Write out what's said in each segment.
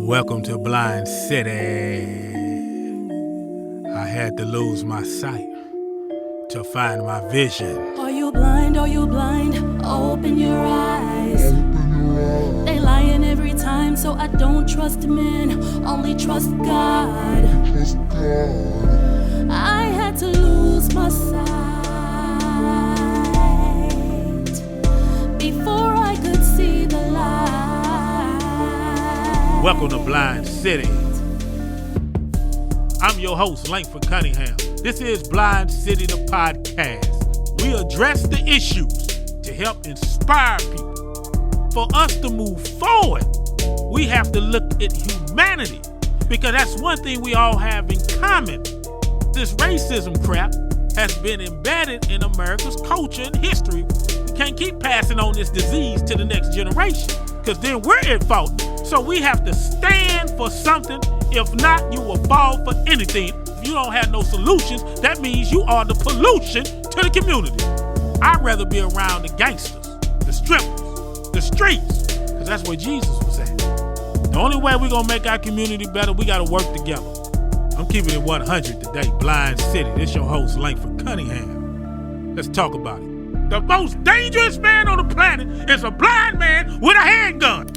Welcome to Blind City. I had to lose my sight to find my vision. Are you blind? Are you blind? Open your eyes. They lying every time, so I don't trust men, only trust God. I had to lose my sight before I could see the light. Welcome to Blind City. I'm your host, Langford Cunningham. This is Blind City, the podcast. We address the issues to help inspire people. For us to move forward, we have to look at humanity, because that's one thing we all have in common. This racism crap has been embedded in America's culture and history. We can't keep passing on this disease to the next generation, because then we're at fault. So we have to stand for something. If not, you will fall for anything. If you don't have no solutions, that means you are the pollution to the community. I'd rather be around the gangsters, the strippers, the streets, because that's where Jesus was at. The only way we're going to make our community better, we got to work together. I'm keeping it 100 today, Blind City. This your host, Langford Cunningham. Let's talk about it. The most dangerous man on the planet is a blind man with a handgun.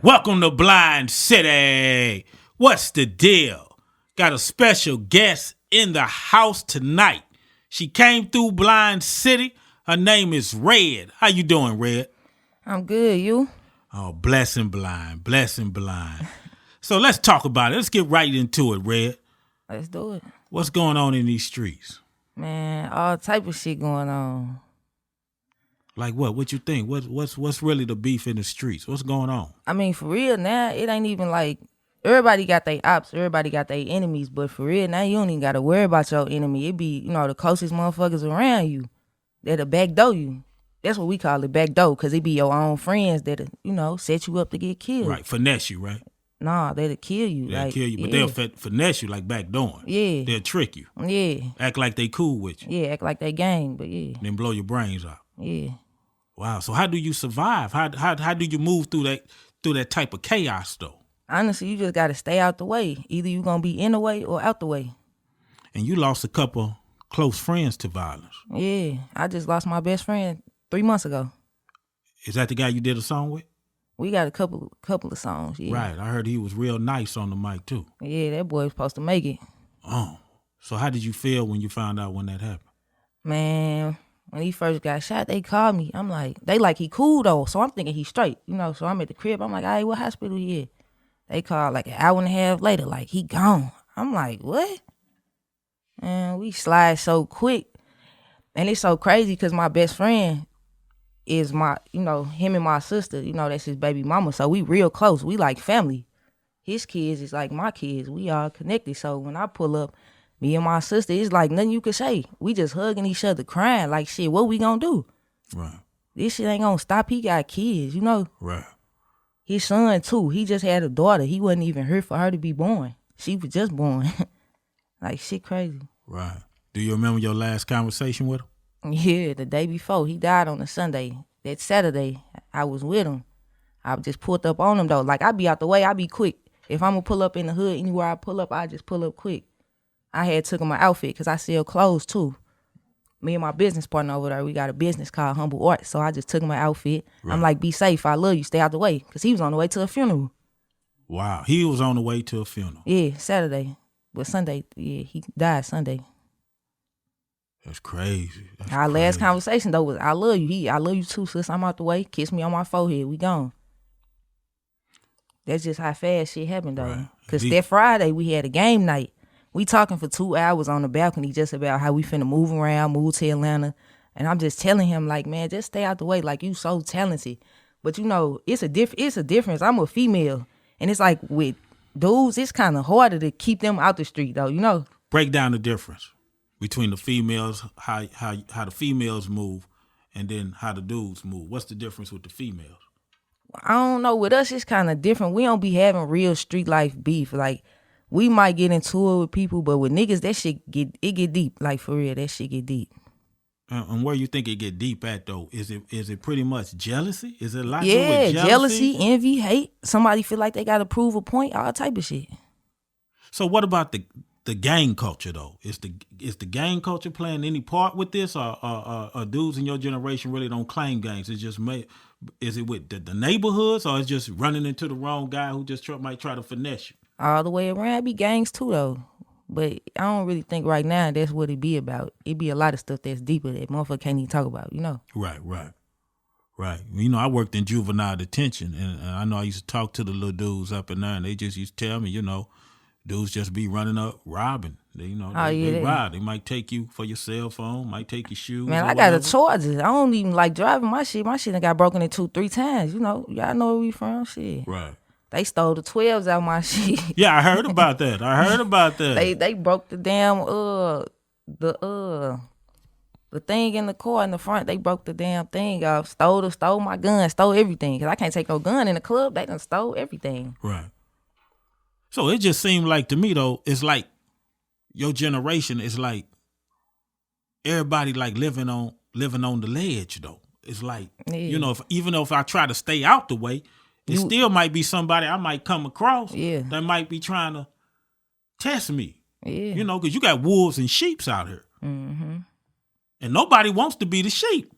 Welcome to Blind City. What's the deal? Got a special guest in the house tonight. She came through Blind City. Her name is Red. How you doing, Red? I'm good, you? Oh, blessing blind. So let's talk about it. Let's get right into it, Red. Let's do it. What's going on in these streets? Man, all type of shit going on. Like what? What you think? What's really the beef in the streets? What's going on? I mean, for real now, it ain't even like everybody got their ops, everybody got their enemies, but for real now, you don't even got to worry about your enemy. It be, the closest motherfuckers around you that'll backdoor you. That's what we call it, backdoor, because it be your own friends that'll, set you up to get killed. Right, finesse you, right? Nah, that'll kill you. They'll kill you, but they'll finesse you like backdooring. Yeah. They'll trick you. Yeah. Act like they cool with you. Yeah, act like they gang, but yeah. Then blow your brains out. Yeah. Wow. So how do you survive? How do you move through that type of chaos though? Honestly, you just gotta stay out the way. Either you gonna be in the way or out the way. And you lost a couple close friends to violence. Yeah. I just lost my best friend 3 months ago. Is that the guy you did a song with? We got a couple of songs, yeah. Right. I heard he was real nice on the mic too. Yeah, that boy was supposed to make it. Oh. So how did you feel when you found out when that happened? Man, when he first got shot, they called me. I'm like, they like he cool though, so I'm thinking he's straight, So I'm at the crib. I'm like, hey, what hospital he at? They called like an hour and a half later, like he gone. I'm like, what? And we slide so quick, and it's so crazy because my best friend is my, him and my sister. That's his baby mama. So we real close. We like family. His kids is like my kids. We all connected. So when I pull up, me and my sister, it's like nothing you could say. We just hugging each other, crying like, shit, what we gonna do? Right. This shit ain't gonna stop. He got kids, Right. His son, too. He just had a daughter. He wasn't even here for her to be born. She was just born. Like, shit crazy. Right. Do you remember your last conversation with him? Yeah, the day before. He died on a Sunday. That Saturday, I was with him. I just pulled up on him, though. Like, I be out the way. I be quick. If I'm gonna pull up in the hood, anywhere I pull up, I just pull up quick. I had took him my outfit because I sell clothes too. Me and my business partner over there, we got a business called Humble Art. So I just took him my outfit. Right. I'm like, be safe. I love you. Stay out the way. Because he was on the way to a funeral. Wow. He was on the way to a funeral. Yeah, Saturday. But Sunday, yeah, he died Sunday. That's crazy. Our last conversation, though, was, I love you. I love you too, sis. I'm out the way. Kiss me on my forehead. We gone. That's just how fast shit happened, though. Because that Friday, we had a game night. We talking for 2 hours on the balcony just about how we finna move around, move to Atlanta. And I'm just telling him, like, man, just stay out the way. Like, you so talented. But, it's a difference. I'm a female. And it's like with dudes, it's kind of harder to keep them out the street, though, Break down the difference between the females, how the females move, and then how the dudes move. What's the difference with the females? I don't know. With us, it's kind of different. We don't be having real street life beef. Like, we might get into it with people, but with niggas, that shit get deep. Like, for real, that shit get deep. And where you think it get deep at though? Is it pretty much jealousy? Is it a lot to do Yeah, with jealousy, envy, hate. Somebody feel like they got to prove a point, all type of shit. So what about the gang culture though? Is the gang culture playing any part with this, or dudes in your generation really don't claim gangs? It's just is it with the neighborhoods, or it's just running into the wrong guy who just might try to finesse you? All the way around, it be gangs too though. But I don't really think right now that's what it be about. It be a lot of stuff that's deeper that motherfucker can't even talk about, you know? Right. You know, I worked in juvenile detention, and I know I used to talk to the little dudes up in there, and they just used to tell me, you know, dudes just be running up, robbing. They rob. They might take you for your cell phone, might take your shoes. Man, I got a charger. I don't even like driving my shit. My shit done got broken in 2-3 times. You know, y'all know where we from, shit. Right. They stole the 12s out my shit. Yeah, I heard about that. They broke the damn the thing in the car in the front. They broke the damn thing off. Stole my gun. Stole everything. Cause I can't take no gun in the club. They done stole everything. Right. So it just seemed like to me though, it's like your generation is like everybody like living on the ledge though. It's like you know, even if I try to stay out the way, it still might be somebody I might come across that might be trying to test me. Yeah. You know, because you got wolves and sheeps out here. Mm-hmm. And nobody wants to be the sheep.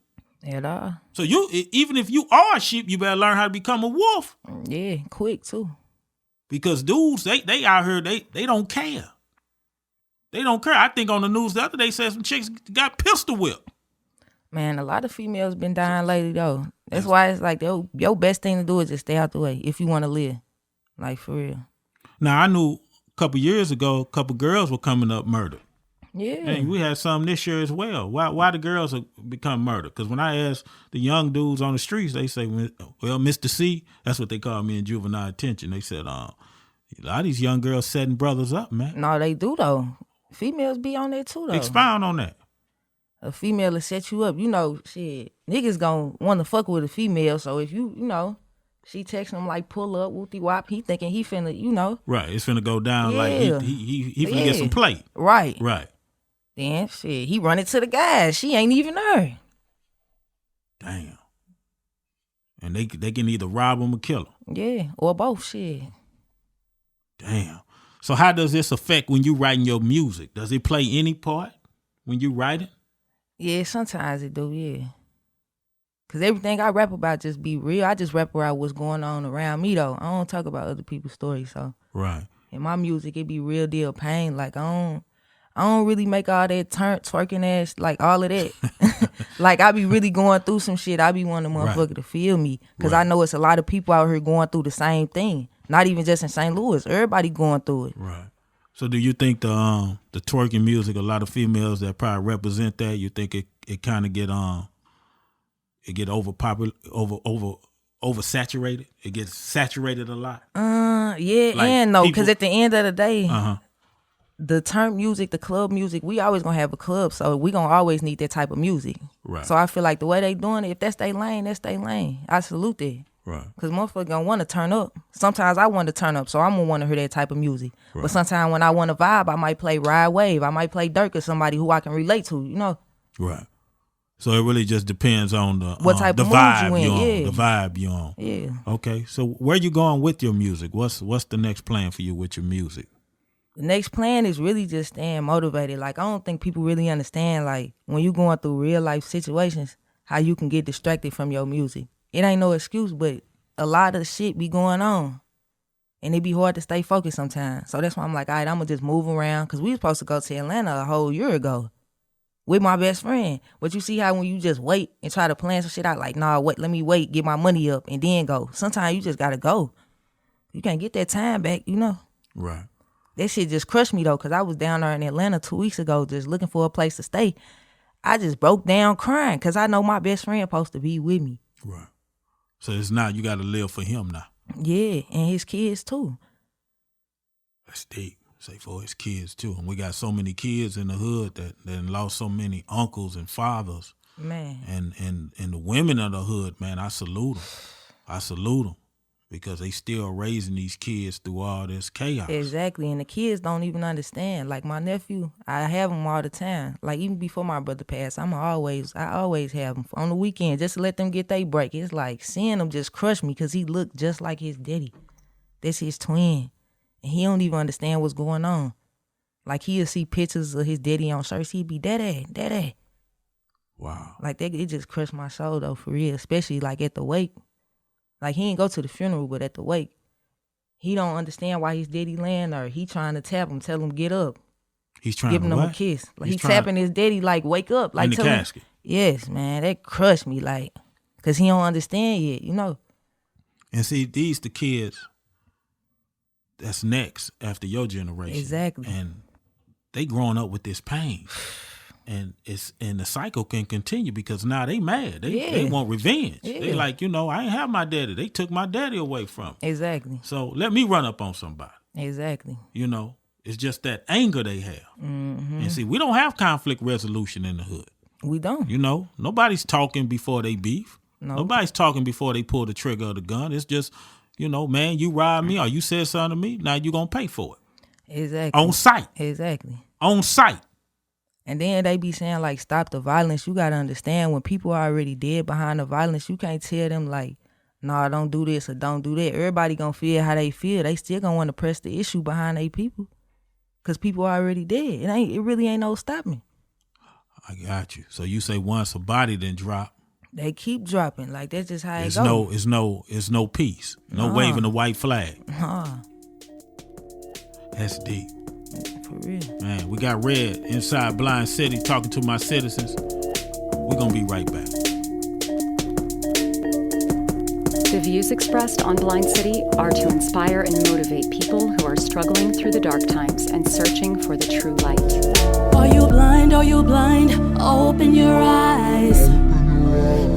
At all. So even if you are a sheep, you better learn how to become a wolf. Yeah, quick too. Because dudes, they out here, they don't care. They don't care. I think on the news the other day said some chicks got pistol whipped. Man, a lot of females been dying lately though. That's why it's like your best thing to do is just stay out the way if you want to live. Like for real. Now I knew a couple years ago, a couple girls were coming up murdered. Yeah. And we had some this year as well. Why the girls have become murdered? Because when I ask the young dudes on the streets, they say, well, Mr. C, that's what they call me in juvenile detention. They said, a lot of these young girls setting brothers up, man. No, they do though. Females be on there too though. Expound on that. A female will set you up. You know, shit, niggas gonna want to fuck with a female. So if you know, she texting him like pull up, whoopty wop, he thinking he finna, you know. Right, it's finna go down like he finna get some play. Right. Then shit, he running to the guys. She ain't even there. Damn. And they can either rob him or kill him. Yeah, or both, shit. Damn. So how does this affect when you writing your music? Does it play any part when you write it? Yeah, sometimes it do, yeah. Cause everything I rap about just be real. I just rap about what's going on around me though. I don't talk about other people's stories, so. Right. In my music, it be real deal pain. Like I don't really make all that twerking ass, like all of that. Like I be really going through some shit. I be wanting a motherfucker to feel me. Cause I know it's a lot of people out here going through the same thing. Not even just in St. Louis. Everybody going through it. Right. So do you think the twerking music, a lot of females that probably represent that, you think it kind of get oversaturated? It gets saturated a lot? Yeah, like and no, because at the end of the day, the turn music, the club music, we always gonna have a club, so we gonna always need that type of music. Right. So I feel like the way they doing it, if that's their lane, that's their lane. I salute that. Right. Because motherfuckers gonna want to turn up. Sometimes I want to turn up, so I'm gonna want to hear that type of music. Right. But sometimes when I want to vibe, I might play Ride Wave. I might play Dirk or somebody who I can relate to, you know? Right. So it really just depends on what type of vibe mood you in. Yeah. The vibe you on. Yeah. Okay. So where you going with your music? What's the next plan for you with your music? The next plan is really just staying motivated. Like I don't think people really understand, like when you going through real life situations, how you can get distracted from your music. It ain't no excuse, but a lot of shit be going on. And it be hard to stay focused sometimes. So that's why I'm like, all right, I'm going to just move around. Because we was supposed to go to Atlanta a whole year ago with my best friend. But you see how when you just wait and try to plan some shit out, like, nah, wait, let me wait, get my money up, and then go. Sometimes you just got to go. You can't get that time back, you know? Right. That shit just crushed me, though, because I was down there in Atlanta 2 weeks ago just looking for a place to stay. I just broke down crying because I know my best friend supposed to be with me. Right. So it's now you got to live for him now. Yeah, and his kids too. That's deep. Say for his kids too. And we got so many kids in the hood that lost so many uncles and fathers. Man. And the women of the hood, man, I salute them. because they still raising these kids through all this chaos. Exactly, and the kids don't even understand. Like my nephew, I have him all the time. Like even before my brother passed, I always have him on the weekend just to let them get their break. It's like seeing him just crush me because he looked just like his daddy. That's his twin, and he don't even understand what's going on. Like he'll see pictures of his daddy on shirts, he'd be daddy. Wow. Like that, it just crushed my soul though, for real. Especially like at the wake. Like he didn't go to the funeral, but at the wake, he don't understand why his daddy laying there. He trying to tap him, tell him get up. He's trying giving to him what? a kiss. Like He's he tapping his daddy like wake up, like in the casket. Yes, man, that crushed me, like, cause he don't understand yet, you know. And see, these the kids that's next after your generation. Exactly. And they growing up with this pain. And the cycle can continue because now they mad. They want revenge. Yeah. They like, I ain't have my daddy. They took my daddy away from me. Exactly. So let me run up on somebody. Exactly. It's just that anger they have. Mm-hmm. And see, we don't have conflict resolution in the hood. We don't. Nobody's talking before they beef. No. Nobody's talking before they pull the trigger of the gun. It's just, man, you robbed me or you said something to me. Now you gonna pay for it. Exactly. On sight. Exactly. On sight. And then they be saying, like, stop the violence. You got to understand when people are already dead behind the violence, you can't tell them, like, nah, don't do this or don't do that. Everybody going to feel how they feel. They still going to want to press the issue behind their people because people are already dead. It really ain't no stopping. I got you. So you say once a body then drop, they keep dropping. Like, that's just how it goes. It's no peace. No waving the white flag. That's deep. For real. Man, we got Red inside Blind City talking to my citizens. We're going to be right back. The views expressed on Blind City are to inspire and motivate people who are struggling through the dark times and searching for the true light. Are you blind? Are you blind? Open your eyes.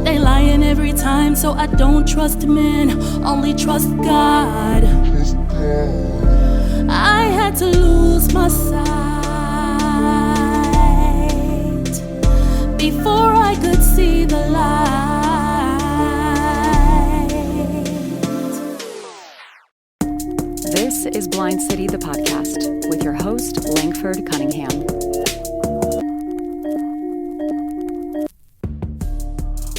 They lying every time, so I don't trust men, only trust God. I had to lose my sight before I could see the light. This is Blind City, the podcast, with your host, Langford Cunningham.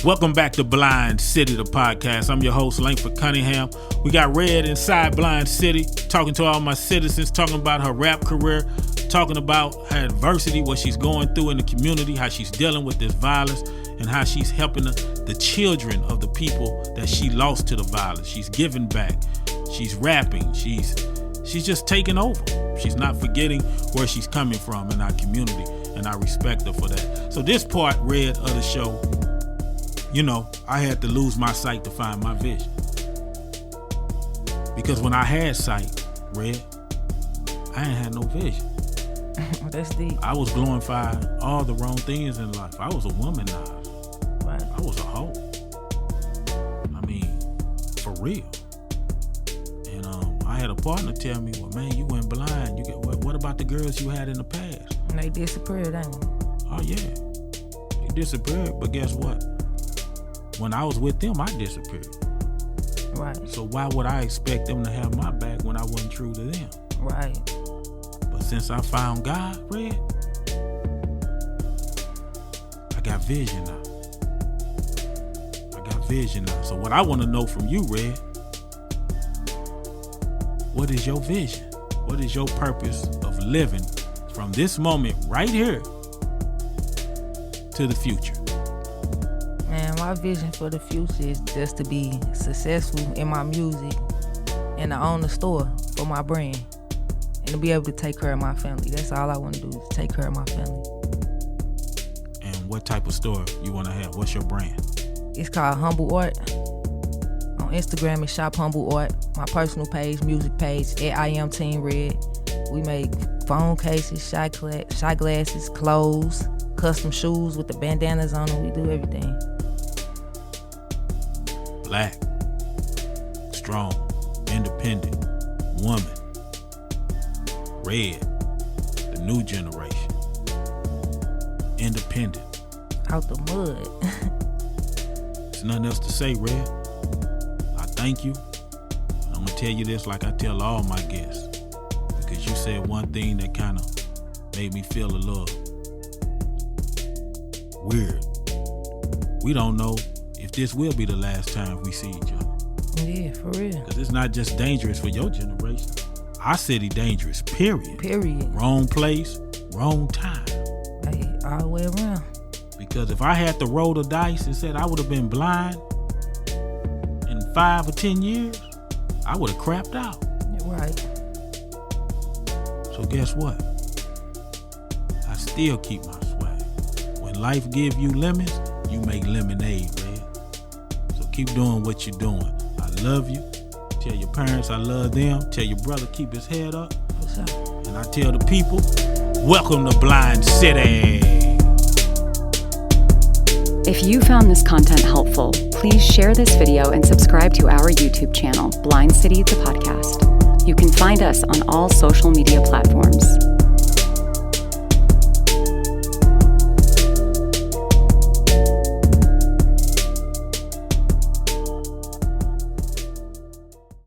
Welcome back to Blind City, the podcast. I'm your host, Langford Cunningham. We got Red inside Blind City, talking to all my citizens, talking about her rap career, talking about her adversity, what she's going through in the community, how she's dealing with this violence, and how she's helping the children of the people that she lost to the violence. She's giving back. She's rapping. She's just taking over. She's not forgetting where she's coming from in our community, and I respect her for that. So this part, Red, of the show, I had to lose my sight to find my vision. Because when I had sight, Red, I ain't had no vision. That's deep. I was glorifying all the wrong things in life. I was a womanizer. Right. I was a hoe. I mean, for real. And I had a partner tell me, well, man, you went blind. What about the girls you had in the past? And they disappeared, ain't they? Oh, yeah. They disappeared, but guess what? When I was with them, I disappeared. Right. So why would I expect them to have my back when I wasn't true to them? Right. But since I found God, Red, I got vision now. So what I want to know from you, Red, what is your vision? What is your purpose of living from this moment right here to the future? Man, my vision for the future is just to be successful in my music and to own a store for my brand and to be able to take care of my family. That's all I want to do is take care of my family. And what type of store you want to have? What's your brand? It's called Humble Art. On Instagram, it's Shop Humble Art. My personal page, music page, at I Am Team Red. We make phone cases, shot glasses, clothes, custom shoes with the bandanas on them. We do everything. Black, strong, independent, woman, Red, the new generation, independent. Out the mud. There's nothing else to say, Red. I thank you. I'm gonna tell you this like I tell all my guests, because you said one thing that kind of made me feel a little weird. We don't know if this will be the last time we see each other. Yeah, for real. Because it's not just dangerous for your generation. Our city dangerous, period. Period. Wrong place, wrong time. Hey, all the way around. Because if I had to roll the dice and said I would have been blind in 5 or 10 years, I would have crapped out. Right. So guess what? I still keep my swag. When life give you lemons, you make lemonade, man. So keep doing what you're doing. I love you. Tell your parents I love them. Tell your brother keep his head up. What's up? And I tell the people, welcome to Blind City. If you found this content helpful, please share this video and subscribe to our YouTube channel, Blind City the Podcast. You can find us on all social media platforms.